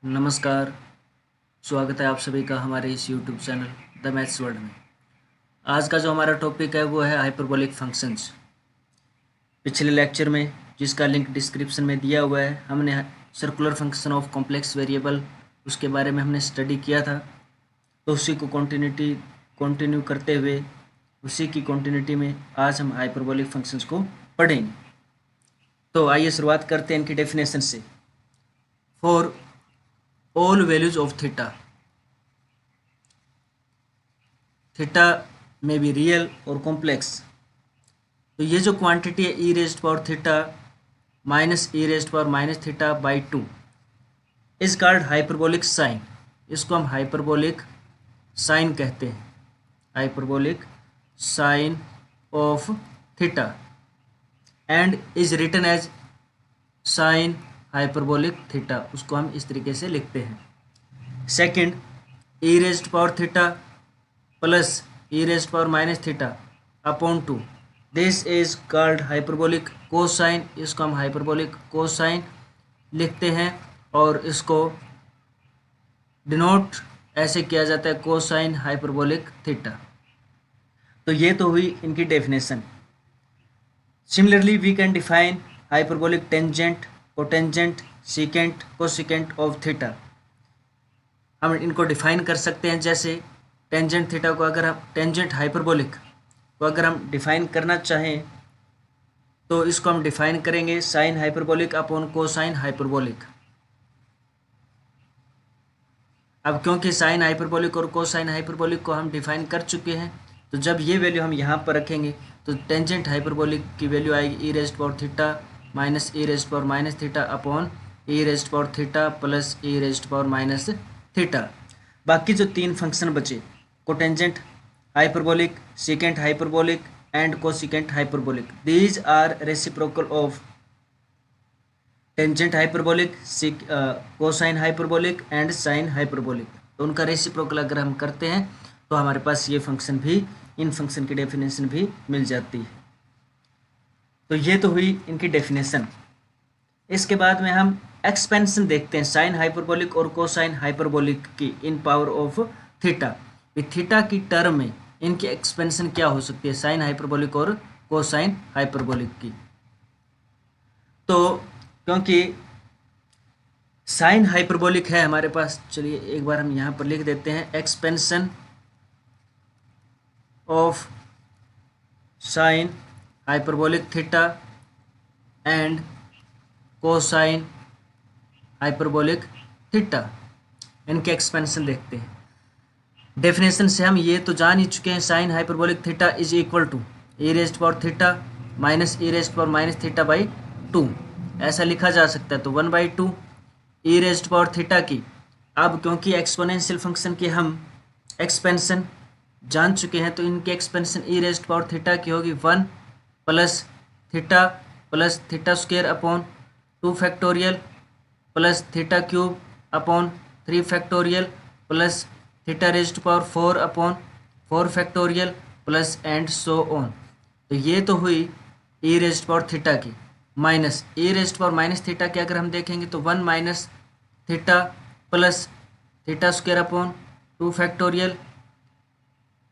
नमस्कार। स्वागत है आप सभी का हमारे इस YouTube channel the maths world में। आज का जो हमारा टॉपिक है वो है हाइपरबोलिक फंक्शंस। पिछले लेक्चर में, जिसका लिंक डिस्क्रिप्शन में दिया हुआ है, हमने circular function of complex variable उसके बारे में हमने स्टडी किया था। तो उसी को कंटिन्यू करते हुए उसी की कंटिन्यूटी में आज हम हाइपरबोलिक फंक्शंस को पढ़ेंगे। तो आइए शुरुआत करते हैं इनकी डेफिनेशन से। For all values of theta में भी रियल और कॉम्प्लेक्स, तो ये जो क्वांटिटी है e raised power theta minus e raised power minus theta by 2 is called hyperbolic sine. इसको हम हाइपरबोलिक साइन कहते हैं, hyperbolic sine of theta, and is written as sine hyperbolic theta. उसको हम इस तरीके से लिखते हैं। Second, e raised power theta plus e raised power minus theta upon 2, this is called hyperbolic cosine. इसको हम हाइपरबोलिक कोसाइन लिखते हैं और इसको डिनोट ऐसे किया जाता है, कोसाइन हाइपरबोलिक थीटा। तो ये तो हुई इनकी definition. Similarly we can define hyperbolic tangent, cotangent, secant, cosecant of theta. हम इनको डिफाइन कर सकते हैं। जैसे टेंजेंट थीटा को अगर हम टेंजेंट हाइपरबोलिक को अगर हम डिफाइन करना चाहें तो इसको हम डिफाइन करेंगे sine hyperbolic upon cosine hyperbolic. अब क्योंकि साइन हाइपरबोलिक और कोसाइन हाइपरबोलिक को हम डिफाइन कर चुके हैं, तो जब ये वैल्यू हम यहाँ पर रखेंगे तो टेंजेंट हाइपरबोलिक की वैल्यू आएगी e raised power theta minus e raised power minus theta upon e raised power theta plus e raised power minus theta. बाकी जो तीन फंक्शन बचे, cotangent hyperbolic, secant hyperbolic and cosecant hyperbolic, these are reciprocal of tangent hyperbolic, cosine hyperbolic and sine hyperbolic. तो उनका reciprocal अगर हम करते हैं तो हमारे पास ये फंक्शन भी, इन फंक्शन की डेफिनेशन भी मिल जाती है। तो ये तो हुई इनकी डेफिनेशन। इसके बाद में हम एक्सपेंशन देखते हैं साइन हाइपरबोलिक और कोसाइन हाइपरबोलिक की इन पावर ऑफ थीटा। थीटा की टर्म में इनकी एक्सपेंशन क्या हो सकती है, साइन हाइपरबोलिक और कोसाइन हाइपरबोलिक की। तो क्योंकि साइन हाइपरबोलिक है हमारे पास, चलिए एक बार हम यहाँ पर लिख देते हैं expansion of sine hyperbolic theta and cosine hyperbolic theta, इनके एक्सपेंशन देखते हैं। डेफिनेशन से हम ये तो जान ही चुके हैं, sine hyperbolic theta is equal to e raised power theta minus e raised power minus theta by 2, ऐसा लिखा जा सकता है। तो 1/2 ई रेज्ड पावर थीटा की, अब क्योंकि एक्सपोनेंशियल फंक्शन की हम एक्सपेंशन जान चुके हैं तो इनके एक्सपेंशन ई रेज्ड पावर थीटा की होगी 1 plus theta square upon 2 factorial plus theta cube upon 3 factorial plus theta raised power 4 upon 4 factorial plus and so on. तो ये तो हुई ई रेज्ड पावर थीटा की, minus e raised power minus theta की अगर हम देखेंगे तो 1 minus theta plus theta square upon 2 factorial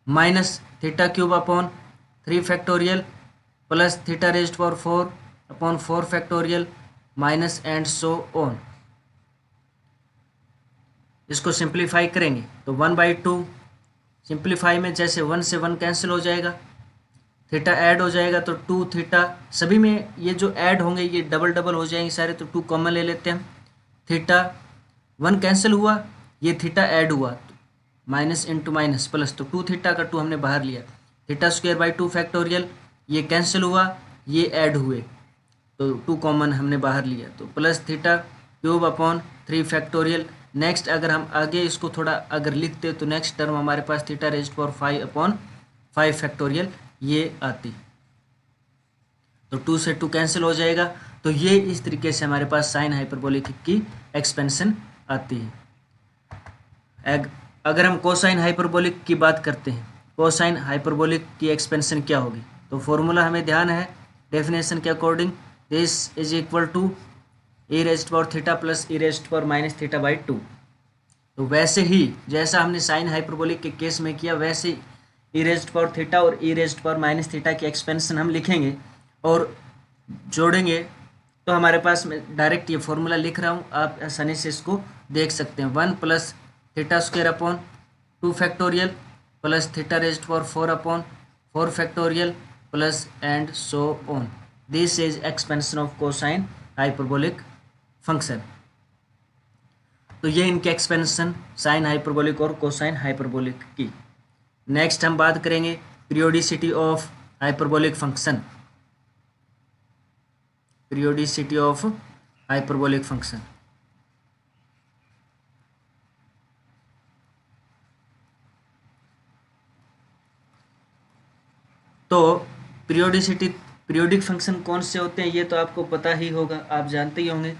minus theta cube upon 3 factorial plus theta raised power 4 upon 4 factorial minus and so on. इसको simplify करेंगे तो 1/2 simplify में जैसे 1 से 1 कैंसिल हो जाएगा, थीटा ऐड हो जाएगा तो 2 थीटा, सभी में ये जो ऐड होंगे ये डबल डबल हो जाएंगे सारे, तो 2 कॉमन ले लेते हैं। थीटा 1 कैंसिल हुआ, ये थीटा ऐड हुआ, माइनस इंटू माइनस प्लस, तो 2 थीटा का 2 हमने बाहर लिया। थीटा स्क्वायर बाई 2 फैक्टोरियल, ये कैंसिल हुआ, ये ऐड हुए तो 2 कॉमन हमने बाहर लिया, तो plus theta cube upon 3 factorial. Next अगर हम आगे इसको थोड़ा अगर लिखते तो नेक्स्ट टर्म हमारे पास theta raised power 5 upon 5 factorial ये आती, तो 2 से 2 कैंसिल हो जाएगा। तो ये इस तरीके से हमारे पास साइन हाइपरबोलिक की एक्सपेंशन आती है। अगर हम कोसाइन हाइपरबोलिक की बात करते हैं, कोसाइन हाइपरबोलिक की एक्सपेंशन क्या होगी, तो फॉर्मूला हमें ध्यान है डेफिनेशन के according, this is equal to e raised power theta plus e raised power minus theta by 2। तो वैसे ही जैसा हमने साइन हाइपरबोलिक के केस में किया, वैसे e रेस्ट पावर थीटा और e raised power minus theta की एक्सपेंशन हम लिखेंगे और जोड़ेंगे। तो हमारे पास, मैं डायरेक्ट ये फॉर्मूला लिख रहा हूँ, आप आसानी से इसको देख सकते हैं। 1 plus theta square upon 2 factorial plus theta rest power 4 upon 4 factorial plus and so on. This is expansion of cosine hyperbolic function. तो ये इनके एक्सपेंशन साइन हाइपरबोलिक और कोसाइन हाइपरबोलिक की। नेक्स्ट हम बात करेंगे periodicity of hyperbolic function. Periodicity of hyperbolic function. तो periodic function कौन से होते हैं ये तो आपको पता ही होगा, आप जानते ही होंगे।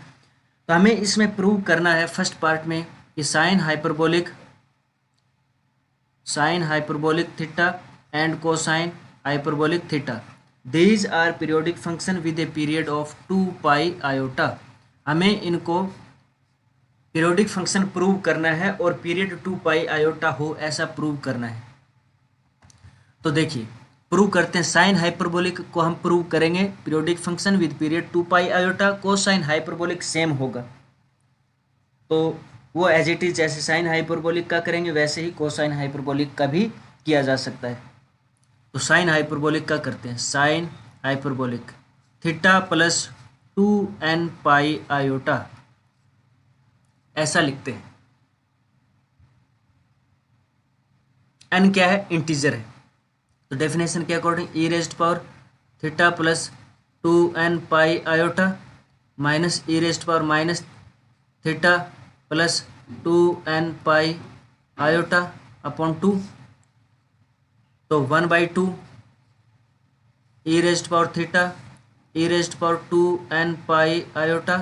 तो हमें इसमें प्रूव करना है फर्स्ट पार्ट में कि sine hyperbolic theta and cosine hyperbolic theta, these are periodic function with a period of 2 pi iota. हमें इनको पीरियोडिक फंक्शन प्रूव करना है और पीरियड 2 पाई आयोटा हो ऐसा प्रूव करना है। तो देखिए प्रूव करते हैं। साइन हाइपरबोलिक को हम प्रूव करेंगे periodic function with period 2 pi iota. Cosine hyperbolic same होगा, तो वो एज इट इज जैसे साइन हाइपरबोलिक का करेंगे वैसे ही कोसाइन हाइपरबोलिक का भी किया जा सकता है। तो साइन हाइपरबोलिक का करते हैं। Sine hyperbolic theta plus 2n pi iota, ऐसा लिखते हैं। n क्या है? इंटीजर है। तो डेफिनेशन के according e raised power theta plus 2n pi iota minus e raised power minus theta plus 2n pi iota upon 2। तो 1/2 e raised power theta e raised power 2n pi iota,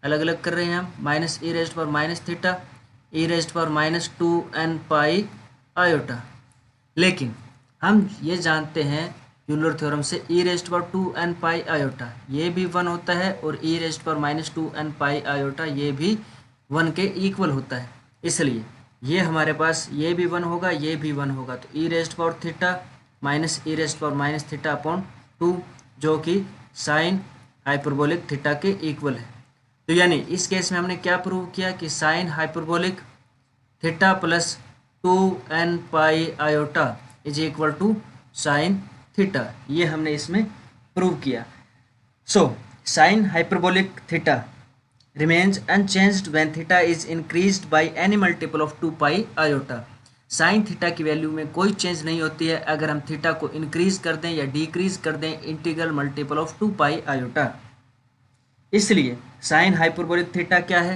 अलग अलग कर रहे हैं हम, minus e raised power minus theta e raised power minus 2n pi iota. लेकिन हम ये जानते हैं यूलर थ्योरम से e raised power 2n pi iota ये भी 1 होता है और e raised power minus 2n pi iota ये भी 1 के इक्वल होता है। इसलिए ये हमारे पास ये भी 1 होगा, ये भी 1 होगा। तो e raised power theta minus e raised power minus theta upon 2 जो कि साइन हाइपरबोलिक थीटा के इक्वल है। तो यानी इस केस में हमने क्या प्रूव किया कि sine hyperbolic theta plus 2n pi iota is equal to sine theta, ये हमने इसमें प्रूव किया। So sine hyperbolic theta remains unchanged when theta is increased by any multiple of 2 pi iota. Sine theta की value में कोई change नहीं होती है अगर हम थीटा को इंक्रीज कर दें या डिक्रीज कर दें integral multiple of 2 pi iota. इसलिए साइन हाइपरबोलिक थीटा क्या है?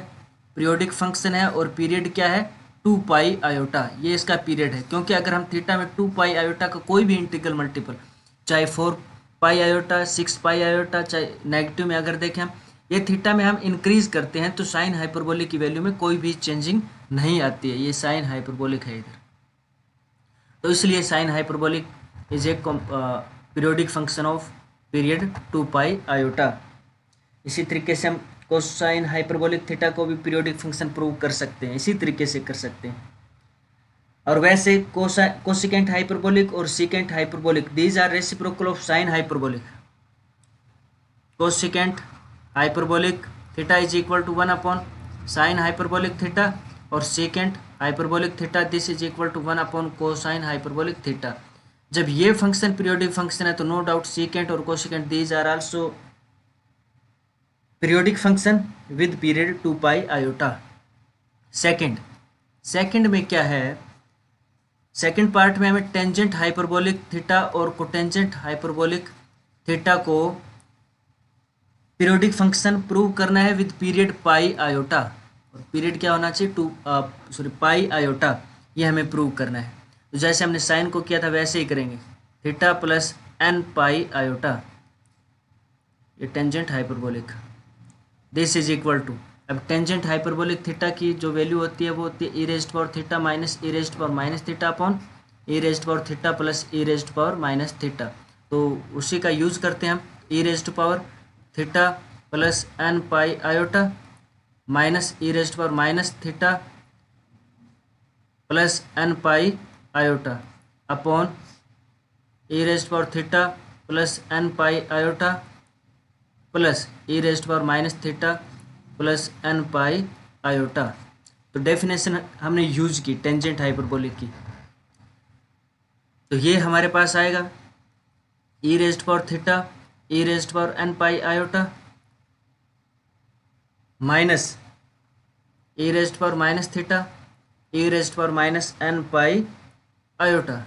पीरियोडिक फंक्शन है और पीरियड क्या है? 2 पाई आयोटा, ये इसका पीरियड है। क्योंकि अगर हम थीटा में 2 पाई आयोटा का कोई भी इंटीग्रल मल्टीपल, चाहे 4 पाई आयोटा 6 पाई आयोटा, चाहे नेगेटिव में अगर देखें हम, ये थीटा में हम इंक्रीज करते हैं तो साइन हाइपरबोलिक की वैल्यू में कोई भी चेंजिंग नहीं आती है। ये साइन हाइपरबोलिक है इधर। तो इसलिए sine hyperbolic is a periodic function of period 2 pi iota. इसी तरीके से हम कोसाइन हाइपरबोलिक थीटा को भी पीरियोडिक फंक्शन प्रूव कर सकते हैं, इसी तरीके से कर सकते हैं। और वैसे कोसिकेंट हाइपरबोलिक और secant hyperbolic, these are reciprocal of sine hyperbolic. Cosecant hyperbolic theta is equal to 1 upon sine hyperbolic theta और secant hyperbolic theta this is equal to 1 upon cosine hyperbolic theta. जब ये function periodic function है तो no doubt secant और cosecant these are also periodic function with period 2 pi iota. Second में क्या है? Second part में हमें टेंजेंट हाइपरबोलिक थीटा और कोटेंजेंट हाइपरबोलिक थीटा को पीरियोडिक फंक्शन प्रूव करना है विद पीरियड पाई आयोटा। और पीरियड क्या होना चाहिए? पाई आयोटा, ये हमें प्रूव करना है। तो जैसे हमने साइन को किया था वैसे ही करेंगे, theta plus n pi iota, ये tangent hyperbolic, this is equal to, अब टेंजेंट हाइपरबोलिक थीटा की जो वैल्यू होती है वो होती है e raised power theta minus e raised power minus theta upon e raised power theta plus e raised power minus theta. तो उसी का यूज़ करते हैं हम, e raised power theta plus n pi iota minus e raised power minus theta plus n pi iota upon e raised power theta plus n pi iota plus e raised power minus theta plus n pi iota. तो definition हमने use की tangent hyperbolic की, तो ये हमारे पास आएगा e raised power theta e raised power n pi iota minus e raised power minus theta e raised power minus n pi iota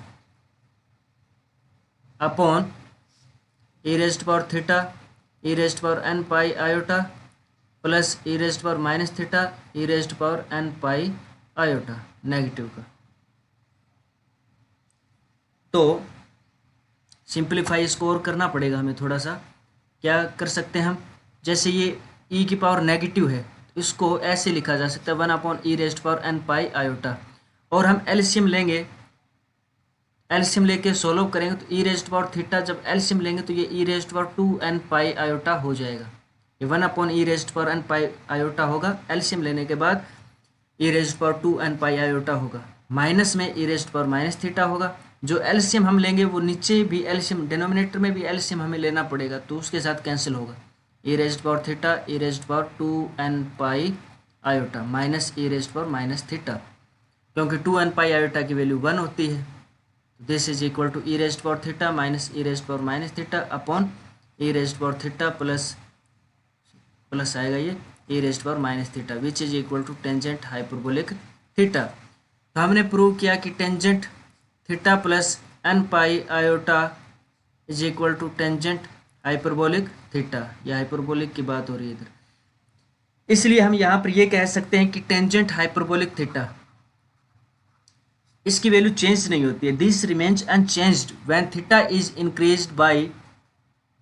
upon e raised power theta e raised power n pi iota plus e raised power minus theta e raised power n pi iota negative का। तो simplify इसको और करना पड़ेगा हमें थोड़ा सा। क्या कर सकते हैं हम, जैसे ये ई की पावर नेगेटिव है तो इसको ऐसे लिखा जा सकता है 1 e raised power n pi iota, और हम एलसीएम लेंगे, एलसीएम लेके सोल्व करेंगे तो ई रेस्ट पावर थीटा जब एलसीएम लेंगे तो ये e raised power 2 n pi iota हो जाएगा। ये 1 e raised power n pi iota होगा, एलसीएम लेने के बाद e raised power 2 n pi iota होगा, माइनस में e raised power minus theta होगा। जो एलसीएम हम लेंगे वो नीचे भी एलसीएम, डिनोमिनेटर में भी एलसीएम हमें लेना पड़ेगा, तो उसके साथ कैंसिल होगा। E raised power theta e raised power 2 n pi iota minus e raised power minus theta, क्योंकि 2 एन पाई आयोटा की वैल्यू 1 होती है। This is equal to e raised power theta minus e raised power minus theta upon e raised power theta plus आएगा ये e raised power minus theta which is equal to tangent hyperbolic theta. तो हमने prove किया कि tangent theta plus n pi iota is equal to tangent hyperbolic theta. ये hyperbolic की बात हो रही है इधर, इसलिए हम यहाँ पर ये कह सकते हैं कि टेंजेंट हाइपरबोलिक थीटा, इसकी वैल्यू चेंज नहीं होती है। This remains unchanged when theta is increased by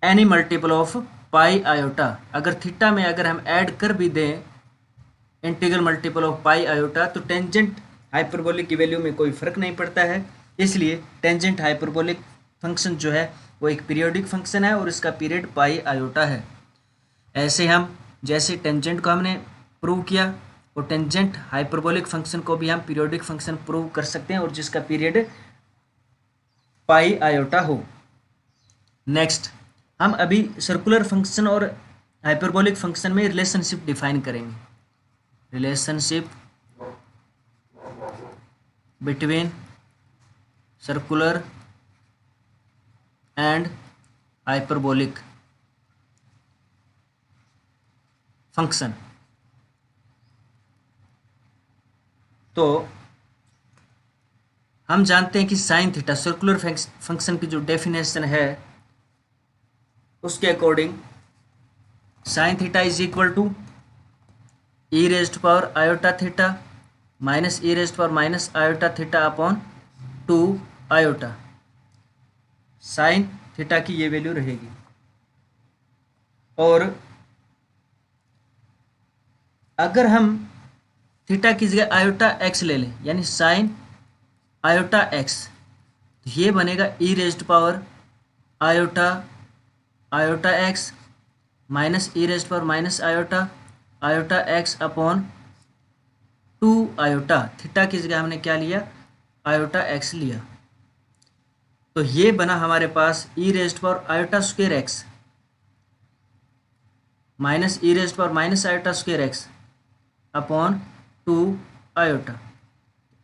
any multiple of pi iota. अगर थीटा में अगर हम ऐड कर भी दें integral multiple of pi iota तो टेंजेंट हाइपरबोलिक की वैल्यू में कोई फर्क नहीं पड़ता है। इसलिए टेंजेंट हाइपरबोलिक फंक्शन जो है वो एक पीरियोडिक फंक्शन है और इसका पीरियड पाई आयोटा है। ऐसे हम जैसे टेंजेंट को हमने प्रूव किया और टेंजेंट हाइपरबोलिक फंक्शन को भी हम पीरियोडिक फंक्शन प्रूव कर सकते हैं और जिसका पीरियड पाई आयोटा हो। नेक्स्ट हम अभी सर्कुलर फंक्शन और हाइपरबोलिक फंक्शन में रिलेशनशिप डिफाइन करेंगे। Relationship between circular and hyperbolic function. तो हम जानते हैं कि साइन थीटा सर्कुलर फंक्शन की जो डेफिनेशन है उसके according sine theta is equal to e raised power iota theta minus e raised power minus iota theta upon 2 iota. Sine theta की ये वैल्यू रहेगी और अगर हम थीटा की जगह आयोटा एक्स ले लें यानी साइन आयोटा एक्स तो ये बनेगा e raised power iota iota x minus e raised power minus iota iota x upon 2 iota. Theta की जगह हमने क्या लिया, आयोटा एक्स लिया। तो ये बना हमारे पास e raised power iota square x minus e raised power minus iota square x upon 2 iota.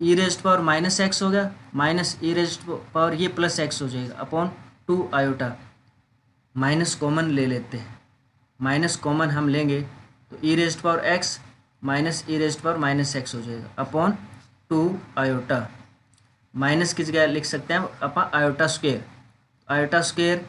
E raised power minus x हो गया माइनस ई रेस्ट पावर ये प्लस एक्स हो जाएगा अपॉन 2 आयोटा। माइनस कॉमन ले लेते हैं, minus common हम लेंगे तो e raised power x minus e raised power minus x हो जाएगा अपॉन 2 आयोटा। माइनस की जगह लिख सकते हैं अपन iota square, iota square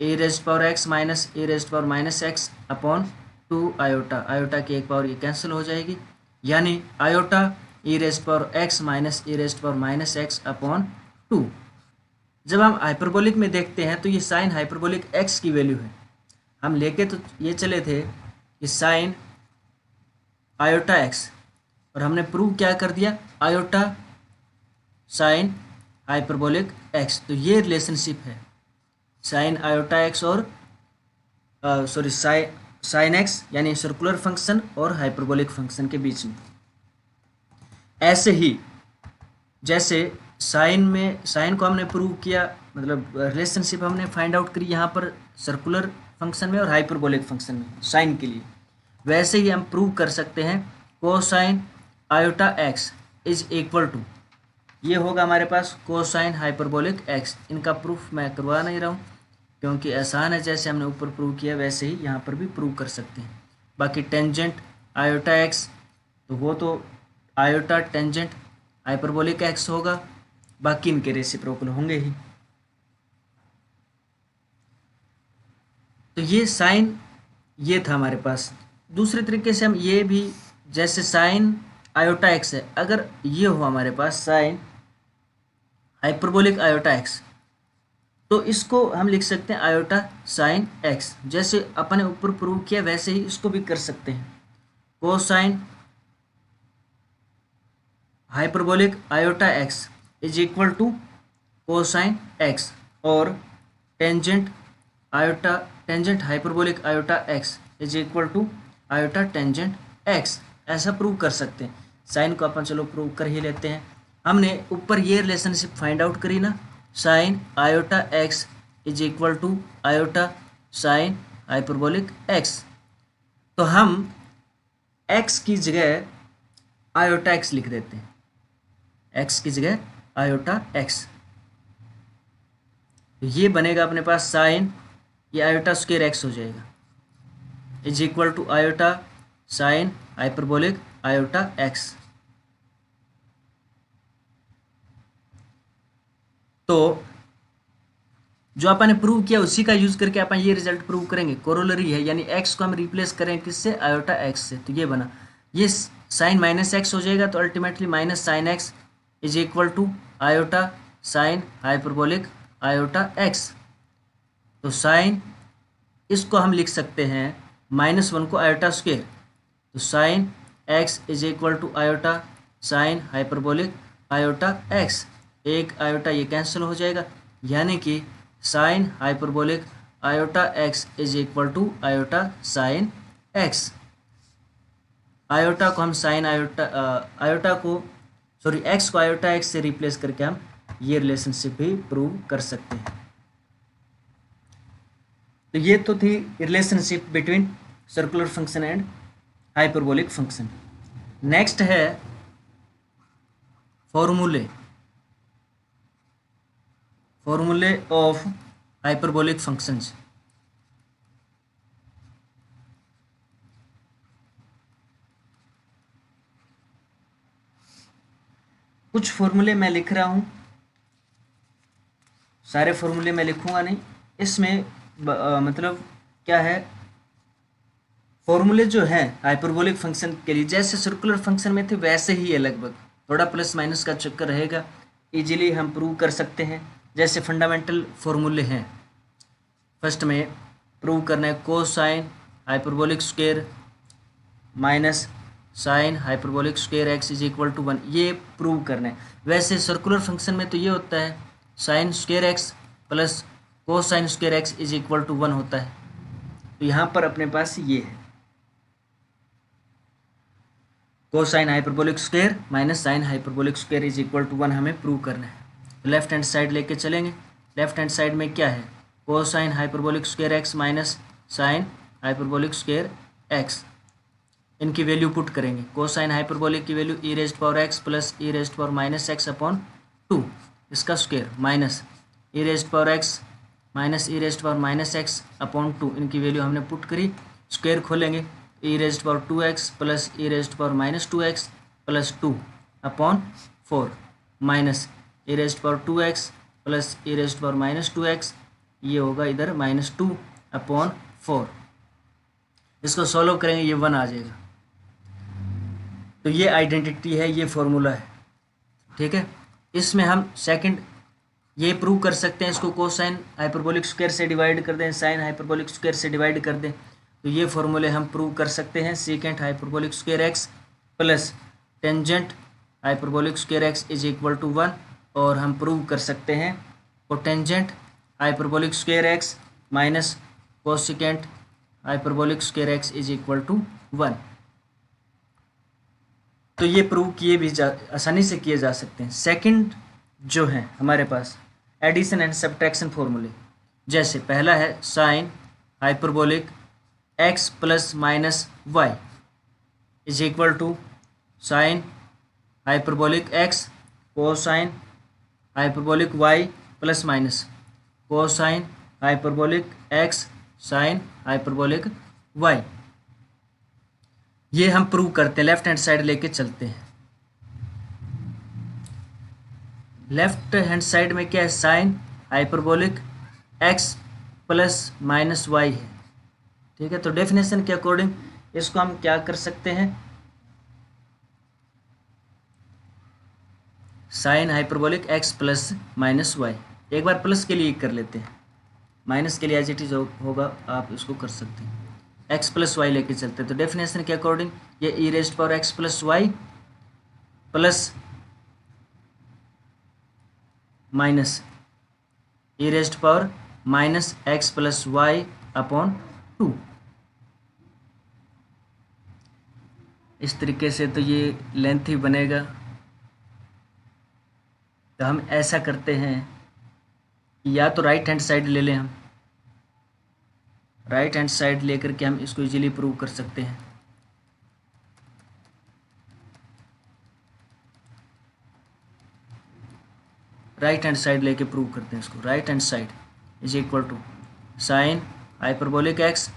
e raised power x minus e raised power minus x upon 2 iota. Iota की एक पावर ये कैंसिल हो जाएगी यानी iota e raised power x minus e raised power minus x upon 2। जब हम hyperbolic में देखते हैं तो ये साइन हाइपरबोलिक एक्स की वैल्यू है। हम लेके तो ये चले थे कि साइन आयोटा एक्स और हमने प्रूव क्या कर दिया, आयोटा साइन हाइपरबोलिक एक्स। तो ये रिलेशनशिप है साइन आयोटा एक्स और साइन एक्स यानी सर्कुलर फंक्शन और हाइपरबोलिक फंक्शन के बीच में। ऐसे ही जैसे साइन को हमने प्रूव किया, मतलब रिलेशनशिप हमने फाइंड आउट करी यहाँ पर सर्कुलर फंक्शन में और हाइपरबोलिक फंक्शन में साइन के लिए, वैसे ही हम प्रूव कर सकते हैं cosine iota x is equal to, ये होगा हमारे पास कोसाइन हाइपरबोलिक एक्स। इनका प्रूफ मैं करवा नहीं रहा हूँ क्योंकि आसान है, जैसे हमने ऊपर प्रूव किया वैसे ही यहाँ पर भी प्रूव कर सकते हैं। बाकी टेंजेंट आयोटा एक्स, तो वो तो आयोटा टेंजेंट हाइपरबोलिक एक्स होगा, बाकी इनके रेसिप्रोकल होंगे ही। तो ये साइन ये था हमारे पास। दूसरे तरीके से हम ये भी, जैसे साइन आयोटा एक्स है, अगर ये हो हमारे पास साइन हाइपरबोलिक आयोटा एक्स, तो इसको हम लिख सकते हैं आयोटा साइन एक्स। जैसे अपने ऊपर प्रूव किया वैसे ही इसको भी कर सकते हैं, cosine hyperbolic iota x is equal to cosine x, और tangent iota tangent hyperbolic iota x is equal to iota tangent x, ऐसा प्रूव कर सकते हैं। साइन को अपन चलो प्रूव कर ही लेते हैं। हमने ऊपर ये रिलेशनशिप फाइंड आउट करी ना, sine iota x is equal to iota sine hyperbolic x, तो हम एक्स की जगह आयोटा एक्स लिख देते हैं, एक्स की जगह आयोटा एक्स। ये बनेगा अपने पास साइन, ये आयोटा स्क्वायर एक्स हो जाएगा, is equal to iota sine hyperbolic iota x. तो जो अपन ने प्रूव किया उसी का यूज करके अपन ये रिजल्ट प्रूव करेंगे, कोरोलरी है, यानी एक्स को हम रिप्लेस करें किससे, आयोटा एक्स से, तो ये बना, ये साइन माइनस एक्स हो जाएगा, तो ultimately minus sine x is equal to iota sine hyperbolic iota x. तो साइन इसको हम लिख सकते हैं -1 को आयोटा स्क्वायर, तो sine x is equal to iota sine hyperbolic iota x, एक आयोटा ये कैंसिल हो जाएगा, यानी कि sine hyperbolic iota x is equal to iota sine x. Iota को हम साइन आयोटा को सॉरी एक्स को आयोटा एक्स से रिप्लेस करके हम ये रिलेशनशिप भी प्रूव कर सकते हैं। तो ये तो थी relationship between circular function and hyperbolic function. Next है फॉर्मूले ऑफ हाइपरबोलिक फंक्शंस। कुछ फॉर्मूले मैं लिख रहा हूँ, सारे फॉर्मूले मैं लिखूंगा नहीं, इसमें मतलब क्या है, फॉर्मूले जो है हाइपरबोलिक फंक्शन के लिए जैसे सर्कुलर फंक्शन में थे वैसे ही है लगभग, थोड़ा प्लस माइनस का चक्कर रहेगा, इजीली हम प्रूव कर सकते हैं। जैसे फंडामेंटल फॉर्मूले हैं, फर्स्ट में प्रूव करना है cosine hyperbolic square minus sine hyperbolic square x is equal to 1, ये प्रूव करना है। वैसे सर्कुलर फंक्शन में तो ये होता है sine square x plus cosine square x is equal to 1 होता है, तो यहाँ पर अपने पास ये है cosine hyperbolic square minus sine hyperbolic square is equal to 1 हमें प्रूव करना है। तो लेफ्ट हैंड साइड लेके चलेंगे, लेफ्ट हैंड साइड में क्या है, cosine hyperbolic square x minus sine hyperbolic square x, इनकी वैल्यू पुट करेंगे। कोसाइन हाइपरबोलिक की value e raised power x plus e raised power minus x upon 2, इसका square minus e raised power x minus e raised power minus x upon 2, इनकी value हमने put करी, square खोलेंगे, e raised power 2x plus e raised power minus 2x plus 2 upon 4 minus e raised power 2x plus e raised power minus 2x, ये होगा इधर minus 2 upon 4, इसको solve करेंगे ये 1 आ जाएगा। तो ये आइडेंटिटी है, ये फॉर्मूला है, ठीक है। इसमें हम सेकंड ये प्रूव कर सकते हैं, इसको कोसाइन हाइपरबोलिक स्क्वायर से डिवाइड कर दें, साइन हाइपरबोलिक स्क्वायर से डिवाइड कर दें, तो ये फॉर्मूले हम प्रूव कर सकते हैं। Second hyperbolic square x plus tangent hyperbolic square x is equal to 1, और हम प्रूव कर सकते हैं cotangent hyperbolic square x minus cosecant hyperbolic square x is equal to 1। तो ये प्रूव किए भी आसानी से किए जा सकते हैं। सेकंड जो है हमारे पास एडिशन एंड सब्ट्रैक्शन फॉर्मूले, जैसे पहला है sine hyperbolic x plus minus y is equal to sine hyperbolic x cosine hyperbolic y plus minus cosine hyperbolic x sine hyperbolic y. ये हम प्रूव करते हैं, लेफ्ट हैंड साइड लेके चलते हैं। लेफ्ट हैंड साइड में क्या है, sine hyperbolic x plus minus y है, ठीक है। तो डेफिनेशन के अकॉर्डिंग इसको हम क्या कर सकते हैं, sine hyperbolic x plus minus y. एक बार प्लस के लिए कर लेते हैं, माइनस के लिए एज इट इज होगा, आप इसको कर सकते हैं। एक्स प्लस वाई लेके चलते हैं, तो डेफिनेशन के अकॉर्डिंग ये e raised power x plus y plus minus e raised power minus x plus y upon 2। इस तरीके से तो ये लेंथ ही बनेगा। तो हम ऐसा करते हैं, या तो राइट हैंड साइड ले लें, हम राइट हैंड साइड लेकर के हम इसको इजीली प्रूव कर सकते हैं। राइट हैंड साइड लेके प्रूव करते हैं इसको। Right hand side is equal to sine hyperbolic x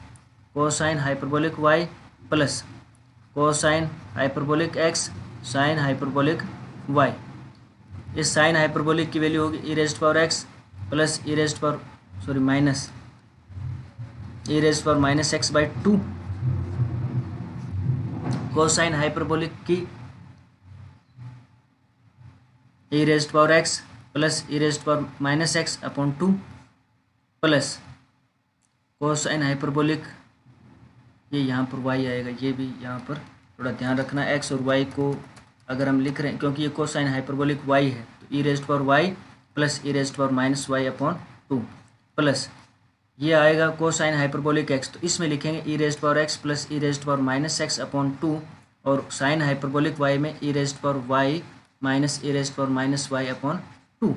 cosine hyperbolic y plus cosine hyperbolic x sine hyperbolic y. इस साइन हाइपरबोलिक की वैल्यू होगी e raised power x plus e raised power minus e raised power minus x by 2। Cosine hyperbolic की e raised power x plus e raised power minus x upon 2 plus cosine hyperbolic, ये यहाँ पर Y आएगा, ये भी यहाँ पर थोड़ा ध्यान रखना। एक्स और वाई को अगर हम लिख रहे हैं, क्योंकि ये कोसाइन हाइपरबोलिक वाई है, तो e raised power y plus e raised power minus y upon 2 plus ये आएगा कोसाइन हाइपरबोलिक एक्स, तो इसमें लिखेंगे e raised power x plus e raised power minus x upon 2, और साइन हाइपरबोलिक वाई में e raised power y minus e raised power minus y upon 2।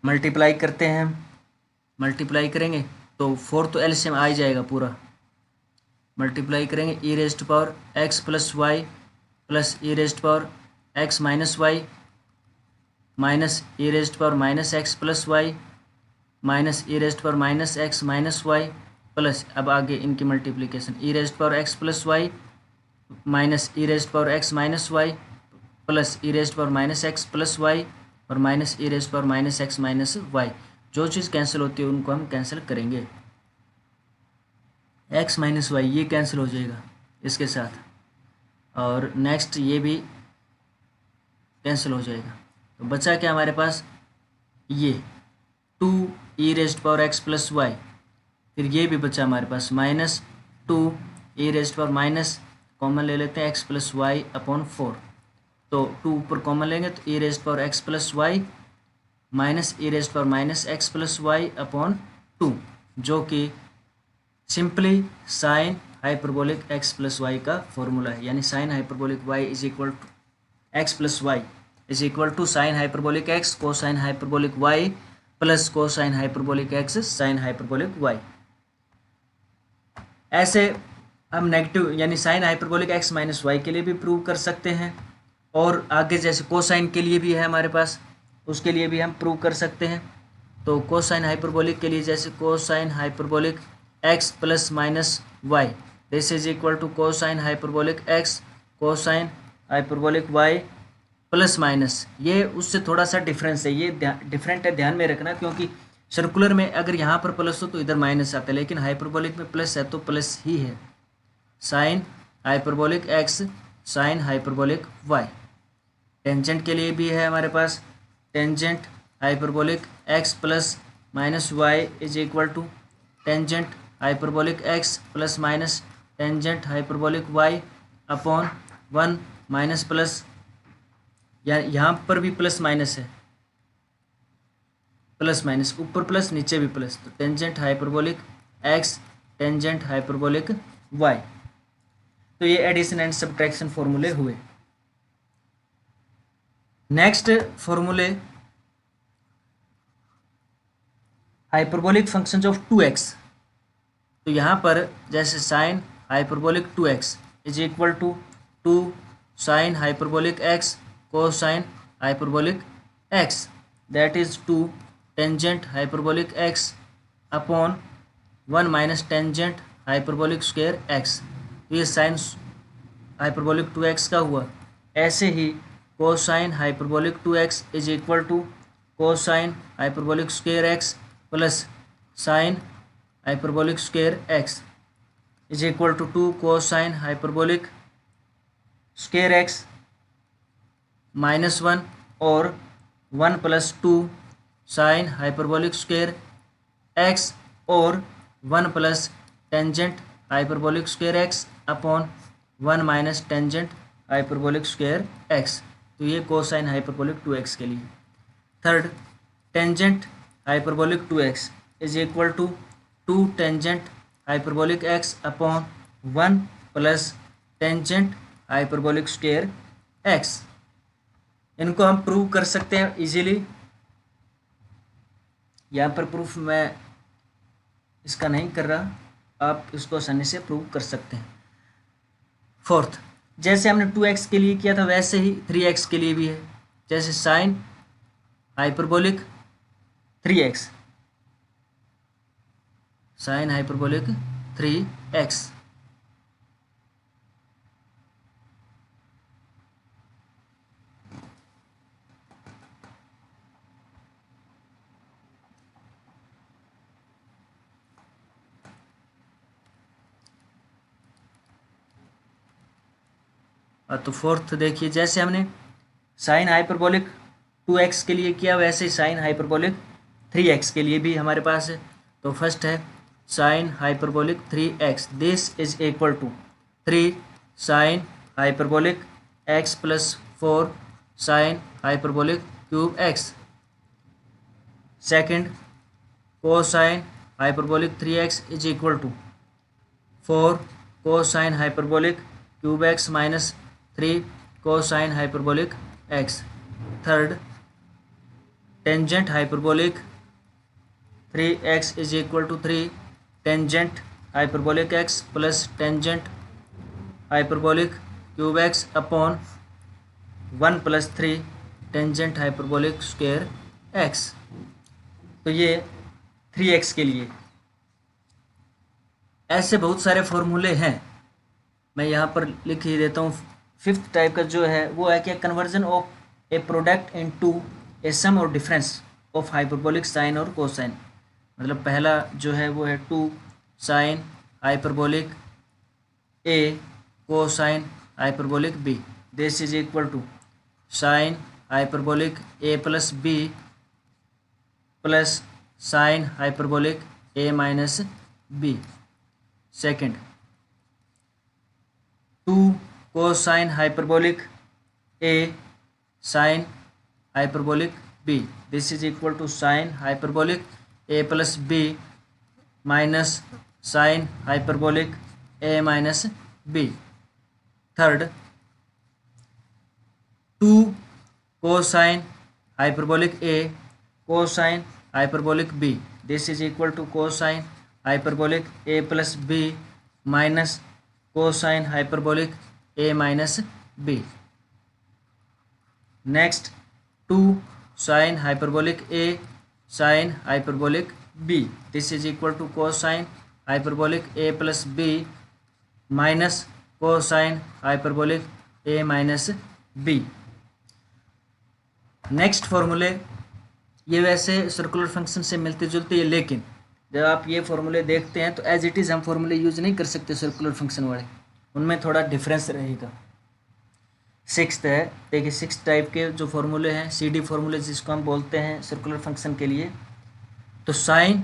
Multiply करते हैं, multiply करेंगे तो 4 तो एलसीएम आ ही जाएगा पूरा। मल्टीप्लाई करेंगे e raised power x plus y plus e raised power x minus y minus e raised power minus x plus y minus e raised power minus x minus y plus, अब आगे इनकी multiplication e raised power x plus y minus e raised power x minus y plus e raised power minus x plus y और minus e raised power minus x minus y. जो चीज़ cancel होती है उनको हम cancel करेंगे। X minus Y ये cancel हो जाएगा इसके साथ, और नेक्स्ट ये भी कैंसिल हो जाएगा। तो बचा क्या हमारे पास, ये 2 e raised power x plus y, फिर ये भी बचा हमारे पास minus 2 e raised power minus common ले लेते हैं एक्स प्लस वाई अपॉन 4, तो 2 ऊपर कॉमन लेंगे तो e raised power x plus y minus e raised power minus x plus y upon 2, जो कि simply sine hyperbolic x plus y का फॉर्मूला है। यानी sine hyperbolic y is equal to x plus y is equal to sine hyperbolic x cosine hyperbolic y plus cosine hyperbolic x sine hyperbolic y. ऐसे हम negative यानी sine hyperbolic x minus y के लिए भी prove कर सकते हैं, और आगे जैसे कोसाइन के लिए भी है हमारे पास, उसके लिए भी हम प्रूव कर सकते हैं। तो कोसाइन हाइपरबोलिक के लिए जैसे cosine hyperbolic x plus minus y this is equal to cosine hyperbolic x cosine hyperbolic y plus minus, ये उससे थोड़ा सा डिफरेंस है, ये डिफरेंट है, ध्यान में रखना, क्योंकि सर्कुलर में अगर यहाँ पर प्लस हो तो इधर माइनस आता है, लेकिन हाइपरबोलिक में प्लस है तो प्लस ही है। Sine hyperbolic x sine hyperbolic y. Tangent के लिए भी है हमारे पास, tangent hyperbolic x plus minus y is equal to tangent hyperbolic x plus minus tangent hyperbolic y upon 1 minus plus, या यहाँ पर भी प्लस माइनस है, प्लस माइनस, ऊपर प्लस नीचे भी प्लस, तो tangent hyperbolic x tangent hyperbolic y. तो ये एडिशन एंड सब्ट्रैक्शन फॉर्मूले हुए। नेक्स्ट फॉर्मूले हाइपरबोलिक फंक्शंस ऑफ 2x। तो यहाँ पर जैसे sine hyperbolic 2x is equal to 2 sine hyperbolic x cosine hyperbolic x, that is 2 tangent hyperbolic x upon 1 minus tangent hyperbolic square x। तो ये sine hyperbolic 2x का हुआ। ऐसे ही cosine hyperbolic 2x is equal to cosine hyperbolic square x plus sine hyperbolic square x is equal to 2 cosine hyperbolic square x -1 और 1 plus 2 sine hyperbolic square x और 1 plus tangent hyperbolic square x upon 1 minus tangent hyperbolic square x। तो ये cosine hyperbolic 2x के लिए। Third, tangent hyperbolic 2x is equal to 2 tangent hyperbolic x upon 1 plus tangent hyperbolic square x। इनको हम prove कर सकते हैं easily. यहाँ पर प्रूफ मैं इसका नहीं कर रहा, आप इसको आसानी से प्रूव कर सकते हैं। फोर्थ, जैसे हमने 2x के लिए किया था वैसे ही 3x के लिए भी है। जैसे sine hyperbolic 3x, sign hyperbolic 3x तो फोर्थ देखिए, जैसे हमने साइन हाइपरबोलिक 2x के लिए किया वैसे ही साइन हाइपरबोलिक 3x के लिए भी हमारे पास है। तो फर्स्ट है sine hyperbolic 3x, this is equal to 3 sine hyperbolic x plus 4 sine hyperbolic cube x। Second, cosine hyperbolic 3x is equal to 4 cosine hyperbolic cube x minus 3 cosine hyperbolic x। Third, tangent hyperbolic 3x is equal to 3 tangent hyperbolic x plus tangent hyperbolic cube x upon 1 plus 3 tangent hyperbolic square x। तो ये 3x के लिए। ऐसे बहुत सारे फॉर्मूले हैं, मैं यहाँ पर लिख ही देता हूँ। फिफ्थ टाइप का जो है वो है कि conversion of a product into a sum और डिफरेंस ऑफ हाइपरबोलिक साइन और कोसाइन। मतलब पहला जो है वो है 2 sine hyperbolic a cosine hyperbolic b, this is equal to sine hyperbolic a plus b plus sine hyperbolic a minus b. Second, 2 cosine hyperbolic a sine hyperbolic b, this is equal to sine hyperbolic a plus b minus sine hyperbolic a minus b. Third, 2 cosine hyperbolic a cosine hyperbolic b, this is equal to cosine hyperbolic a plus b minus cosine hyperbolic a minus b. Next, 2 sine hyperbolic a sine hyperbolic b, this is equal to cosine hyperbolic a plus b minus cosine hyperbolic a minus b. Next फॉर्मूले ये वैसे circular function से मिलते जुलते हैं, लेकिन जब आप ये फॉर्मूले देखते हैं तो एज इट इज़ हम फॉर्मूले यूज नहीं कर सकते सर्कुलर फंक्शन वाले, उनमें थोड़ा डिफरेंस रहेगा। सिक्स्थ है, देखिए 6 टाइप के जो फॉर्मूले हैं CD फॉर्मूले जिसको हम बोलते हैं सर्कुलर फंक्शन के लिए। तो sine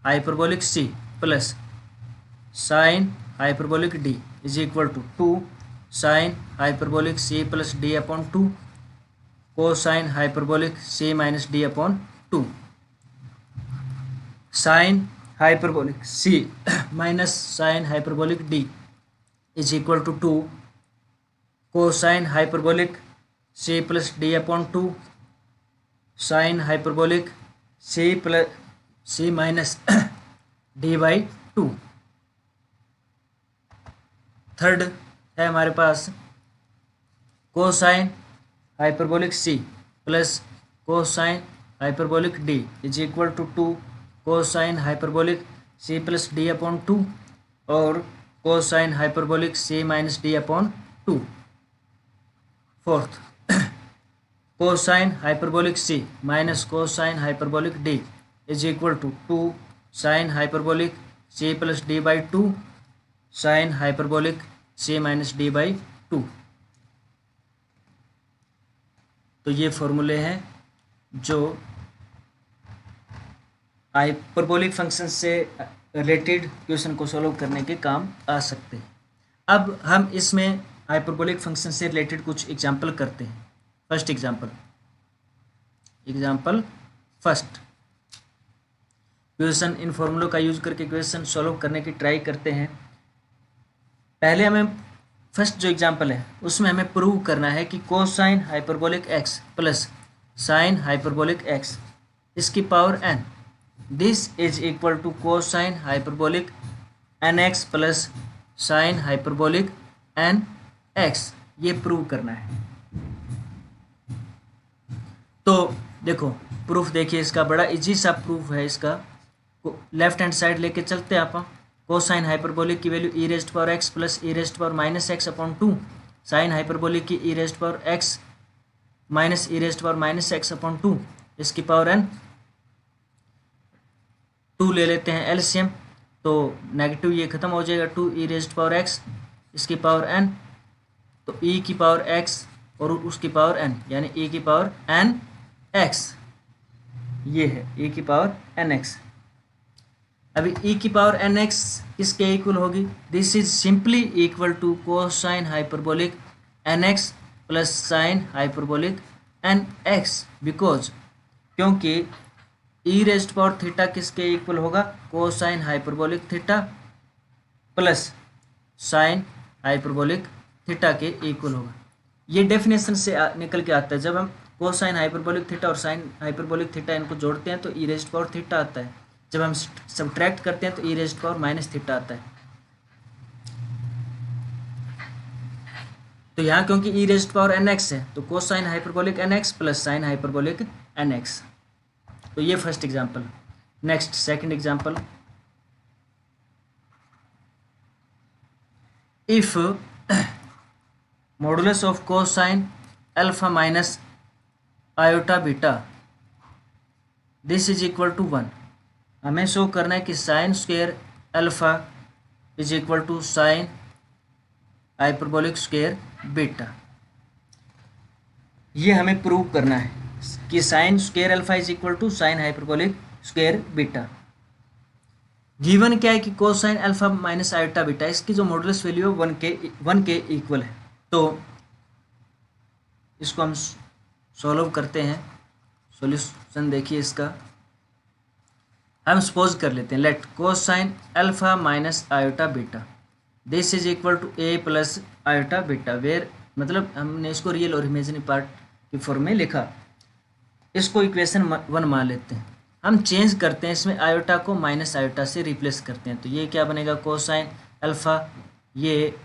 hyperbolic C plus sine hyperbolic D is equal to 2 sine hyperbolic C plus D upon 2 cosine hyperbolic C minus D upon 2। Sine hyperbolic c minus sine hyperbolic d is equal to 2 cosine hyperbolic c plus d upon 2 sine hyperbolic c minus d by 2। Third है हमारे पास cosine hyperbolic c plus cosine hyperbolic d is equal to 2 cosine hyperbolic c plus d upon 2 और cosine hyperbolic c minus d upon 2। Fourth cosine hyperbolic c minus cosine hyperbolic d is equal to 2 sine hyperbolic c plus d by 2 sine hyperbolic c minus d by 2। तो ये फॉर्मूले हैं जो hyperbolic function से related question को solve करने के काम आ सकते हैं। अब हम इसमें हाइपरबोलिक फंक्शन से रिलेटेड कुछ एग्जाम्पल करते हैं। First example first question in फॉर्मूलों का यूज करके क्वेश्चन सॉल्व करने की ट्राई करते हैं। पहले हमें फर्स्ट जो एग्जाम्पल है उसमें हमें प्रूव करना है कि cosine hyperbolic x plus sine hyperbolic x इसकी power n this is equal to cosine hyperbolic n x plus sine hyperbolic n x, ये प्रूव करना है। तो देखो प्रूफ देखिए, इसका बड़ा इजी सा प्रूफ है। इसका लेफ्ट हैंड साइड लेके चलते हैं आप। कोसाइन हाइपरबोलिक की value e raised power x plus e raised power minus x upon 2, sine hyperbolic की e raised power x minus e raised power minus x upon 2 इसकी power n। 2 ले लेते हैं एलसीएम, तो नेगेटिव ये खत्म हो जाएगा। 2 ई रेस्ट पावर एक्स इसकी पावर n, तो e की पावर x और उसकी पावर n यानी e की पावर n x, ये है e की पावर n x। अभी e की पावर n x किसके इक्वल होगी? This is simply equal to cosine hyperbolic n x plus sine hyperbolic n x, because क्योंकि e रेस्ट पावर थीटा किसके इक्वल होगा? Cosine hyperbolic theta plus sine hyperbolic theta के equal होगा। ये definition से निकल के आता है। जब हम कोसाइन हाइपरबोलिक थीटा और साइन हाइपरबोलिक थीटा इनको जोड़ते हैं तो ई रेस्ट पावर थीटा आता है। जब हम सब्ट्रैक्ट करते हैं तो e raised power minus theta आता है। तो यहाँ क्योंकि e raised power n x है तो cosine hyperbolic n x plus sine hyperbolic n x. तो ये first example. Next second example, if modulus of cosine alpha minus iota beta this is equal to 1, हमें show करना है कि sine square alpha is equal to sine hyperbolic square beta. ये हमें prove करना है कि sine square alpha is equal to sine hyperbolic square beta. Given क्या है कि cosine alpha minus iota beta, इसकी जो मॉडुलस वैल्यू है 1 के इक्वल है। तो इसको हम सॉल्व करते हैं। सॉल्यूशन देखिए इसका, हम सपोज कर लेते हैं let cosine alpha minus iota beta this is equal to a plus iota beta, where मतलब हमने इसको रियल और इमेजिनरी पार्ट की फॉर्म में लिखा। इसको इक्वेशन 1 मान लेते हैं। हम चेंज करते हैं इसमें आयोटा को माइनस आयोटा से रिप्लेस करते हैं। तो ये क्या बनेगा? कोसाइन अल्फा, ये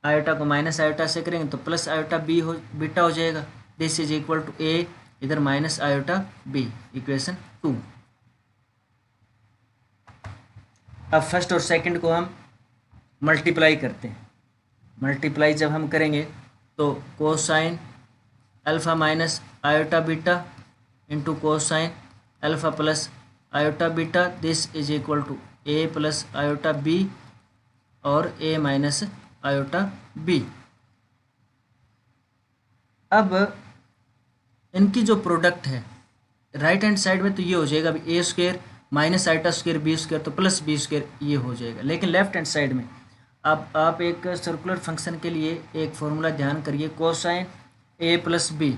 आयोटा को माइनस आयोटा से करेंगे तो प्लस आयोटा बीटा हो जाएगा। दिस इज इक्वल टू ए, इधर माइनस आयोटा बी, इक्वेशन 2। अब फर्स्ट और सेकंड को हम मल्टीप्लाई करते हैं। मल्टीप्लाई जब हम करेंगे तो cosine alpha minus iota beta into cosine alpha plus iota beta this is equal to a plus iota b और ए माइनस आयोटा बी। अब इनकी जो प्रोडक्ट है राइट हैंड साइड में तो ये हो जाएगा अभी a square minus iota square b square, तो प्लस बी स्क्वायर ये हो जाएगा। लेकिन लेफ्ट हैंड साइड में अब आप एक सर्कुलर फंक्शन के लिए एक फॉर्मूला ध्यान करिए, कोसाइन ए प्लस बी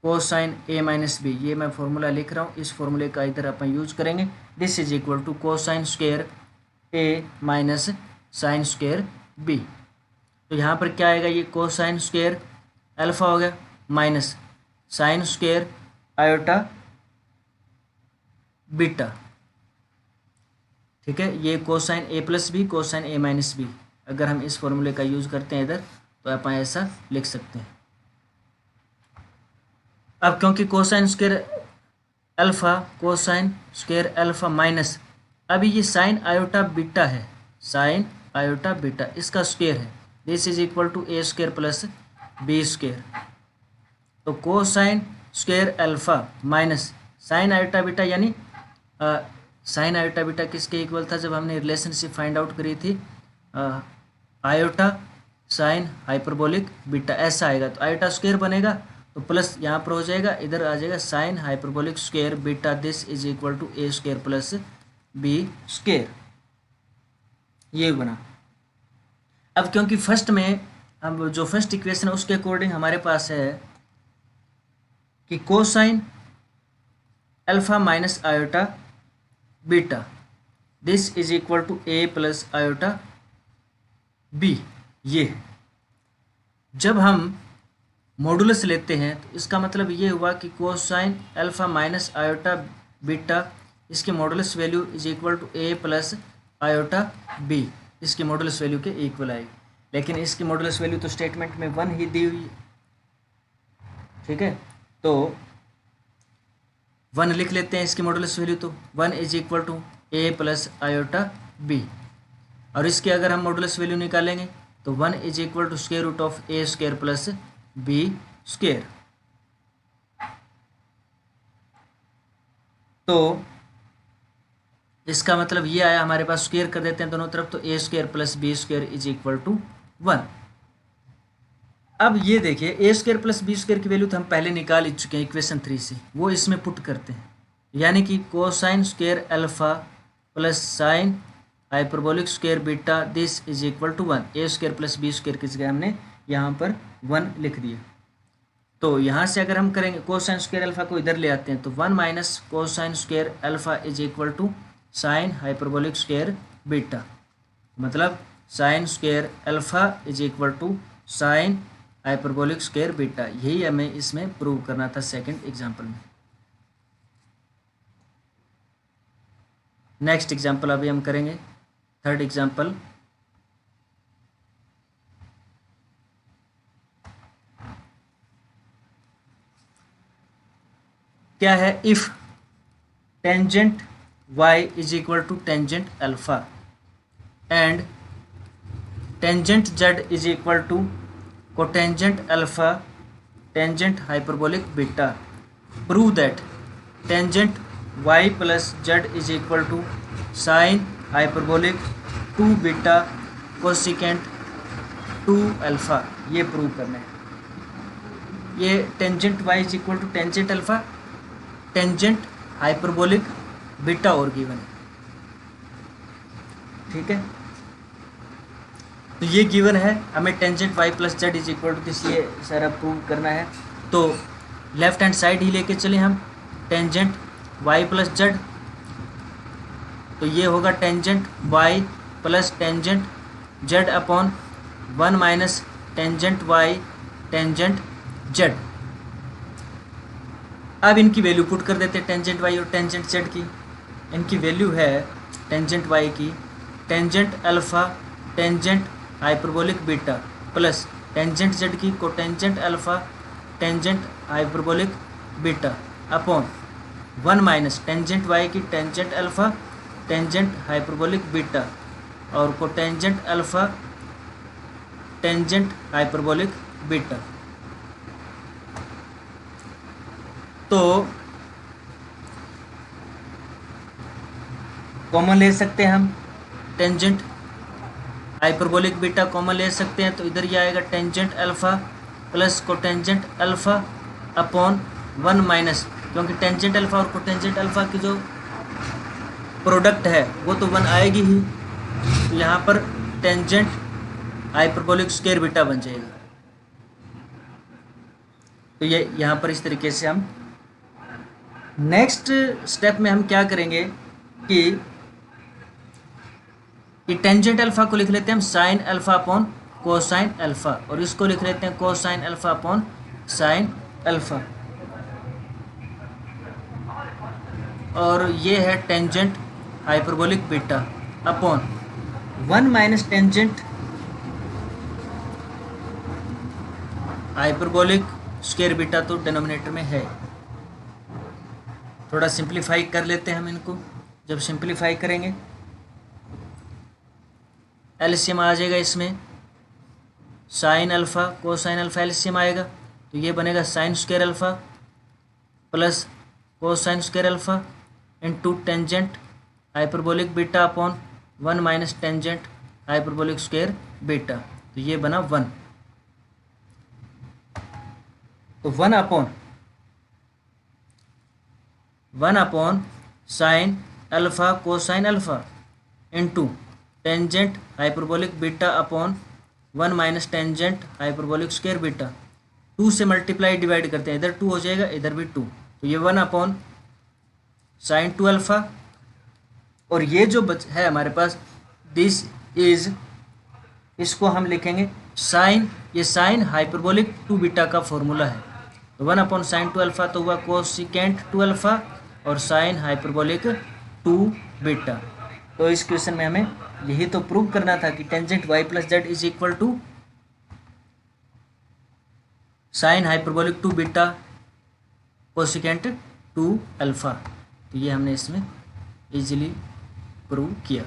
कोसाइन ए माइनस बी, ये मैं फॉर्मूला लिख रहा हूँ, इस फॉर्मूले का इधर अपन यूज करेंगे। This is equal to cosine square a minus sine square b. तो यहाँ पर क्या आएगा, ये कोसाइन स्क्वायर अल्फा हो गया minus sine square iota beta, ठीक है। ये कोसाइन ए प्लस बी कोसाइन ए माइनस बी, अगर हम इस फॉर्मूले का यूज करते हैं इधर तो आप ऐसा लिख सकते हैं। अब क्योंकि cosine square alpha cosine square alpha minus, अभी ये साइन आयोटा बीटा है, साइन आयोटा बीटा इसका स्क्वायर है, this is equal to a square plus b square. तो cosine square alpha minus sine iota beta, यानी साइन आयोटा बीटा किसके equal था जब हमने रिलेशनशिप फाइंड आउट करी थी, आयोटा साइन हाइपरबोलिक बीटा, ऐसा आएगा। तो आयोटा स्क्वायर बनेगा तो प्लस यहाँ पर हो जाएगा, इधर आ जाएगा sine hyperbolic square beta, this is equal to a square plus b square, ये बना। अब क्योंकि फर्स्ट में अब जो फर्स्ट इक्वेशन है उसके अकॉर्डिंग हमारे पास है कि cosine alpha minus iota beta this is equal to a plus iota b. ये जब हम मॉडुलस लेते हैं तो इसका मतलब ये हुआ कि cosine alpha minus iota beta इसके modulus value is equal to a plus iota b, इसकी मॉडुलस वैल्यू के इक्वल आएगी। लेकिन इसकी मॉडुलस वैल्यू तो स्टेटमेंट में 1 ही दी हुई है, ठीक है। तो 1 लिख लेते हैं इसकी मॉडुलस वैल्यू, तो 1 is equal to a plus iota b, और इसके अगर हम मॉडुलस वैल्यू निकालेंगे तो 1 is equal to square root of a square plus b square. तो इसका मतलब ये आया, हमारे पास स्क्वायर कर देते हैं दोनों तरफ, तो a square plus b square is equal to 1। अब ये देखिए a square plus b square की वैल्यू तो हम पहले निकाल ही चुके हैं इक्वेशन 3 से, वो इसमें पुट करते हैं, यानी कि cosine square alpha plus sine hyperbolic square beta this is equal to 1। A square plus b square की जगह हमने यहाँ पर 1 लिख दिया। तो यहाँ से अगर हम करेंगे कोसाइन स्क्वायर अल्फा को इधर ले आते हैं तो 1 minus cosine square alpha is equal to sine hyperbolic square beta, मतलब sine square alpha is equal to sine hyperbolic square beta. यही हमें इसमें प्रूव करना था सेकंड एग्जांपल में। नेक्स्ट एग्जांपल अभी हम करेंगे थर्ड एग्जांपल। क्या है, if tangent y is equal to tangent alpha and tangent z is equal to cotangent alpha tangent hyperbolic beta, prove that tangent y plus z is equal to sine hyperbolic 2 beta cosecant 2 alpha. ये prove करना है। ये tangent y is equal to tangent alpha tangent hyperbolic beta और given है, ठीक है। तो ये गिवन है, हमें tangent y plus z is equal to this, ये सारा प्रूव करना है। तो लेफ्ट हैंड साइड ही लेके चले हम, टेंजेंट y प्लस जेड, तो ये होगा tangent y plus tangent z upon 1 minus tangent y tangent z। अब इनकी वैल्यू पुट कर देते हैं, टेंजेंट y और टेंजेंट z की। इनकी वैल्यू है टेंजेंट y की tangent alpha tangent hyperbolic beta plus tangent z की cotangent alpha tangent hyperbolic beta upon 1 minus tangent y की tangent alpha tangent hyperbolic beta और cotangent alpha tangent hyperbolic beta. तो common ले सकते हैं हम, टेंजेंट हाइपरबोलिक बीटा कॉमन ले सकते हैं, तो इधर ये आएगा tangent alpha plus cotangent alpha upon 1 minus, क्योंकि टेंजेंट अल्फा और कोटेंजेंट अल्फा की जो प्रोडक्ट है वो तो 1 आएगी ही, तो यहाँ पर टेंजेंट हाइपरबोलिक स्क्वायर बीटा बन जाएगा। तो ये यहाँ पर इस तरीके से हम नेक्स्ट स्टेप में हम क्या करेंगे कि टेंजेंट अल्फा को लिख लेते हैं हम sine alpha upon cosine alpha, और इसको लिख लेते हैं cosine alpha upon sine alpha, और ये है tangent hyperbolic beta upon 1 minus tangent hyperbolic square beta, तो डिनोमिनेटर में है। थोड़ा सिंप्लीफाई कर लेते हैं हम इनको। जब सिंप्लीफाई करेंगे एलसीएम आ जाएगा इसमें, sine alpha cosine alpha LCM आएगा, तो ये बनेगा sign square alpha plus cosine square alpha into tangent hyperbolic beta upon 1 minus tangent hyperbolic square beta, तो ये बना 1। तो 1 upon sine alpha cosine alpha into tangent hyperbolic beta upon 1 minus tangent hyperbolic square beta, 2 से multiply divide करते हैं, इधर 2 हो जाएगा इधर भी 2, तो ये 1 अपॉन साइन 2 अल्फा, और ये जो है हमारे पास दिस इज, इसको हम लिखेंगे साइन, ये साइन हाइपरबोलिक 2 बीटा का फॉर्मूला है, तो 1 अपॉन साइन 2 अल्फा तो हुआ कोसिकेंट 2 अल्फा और साइन हाइपरबोलिक 2 बीटा। तो इस क्वेश्चन में हमें यही तो प्रूव करना था कि tangent y plus z is equal to sine hyperbolic 2 beta cosecant 2 alpha, तो ये हमने इसमें इजीली प्रूव किया।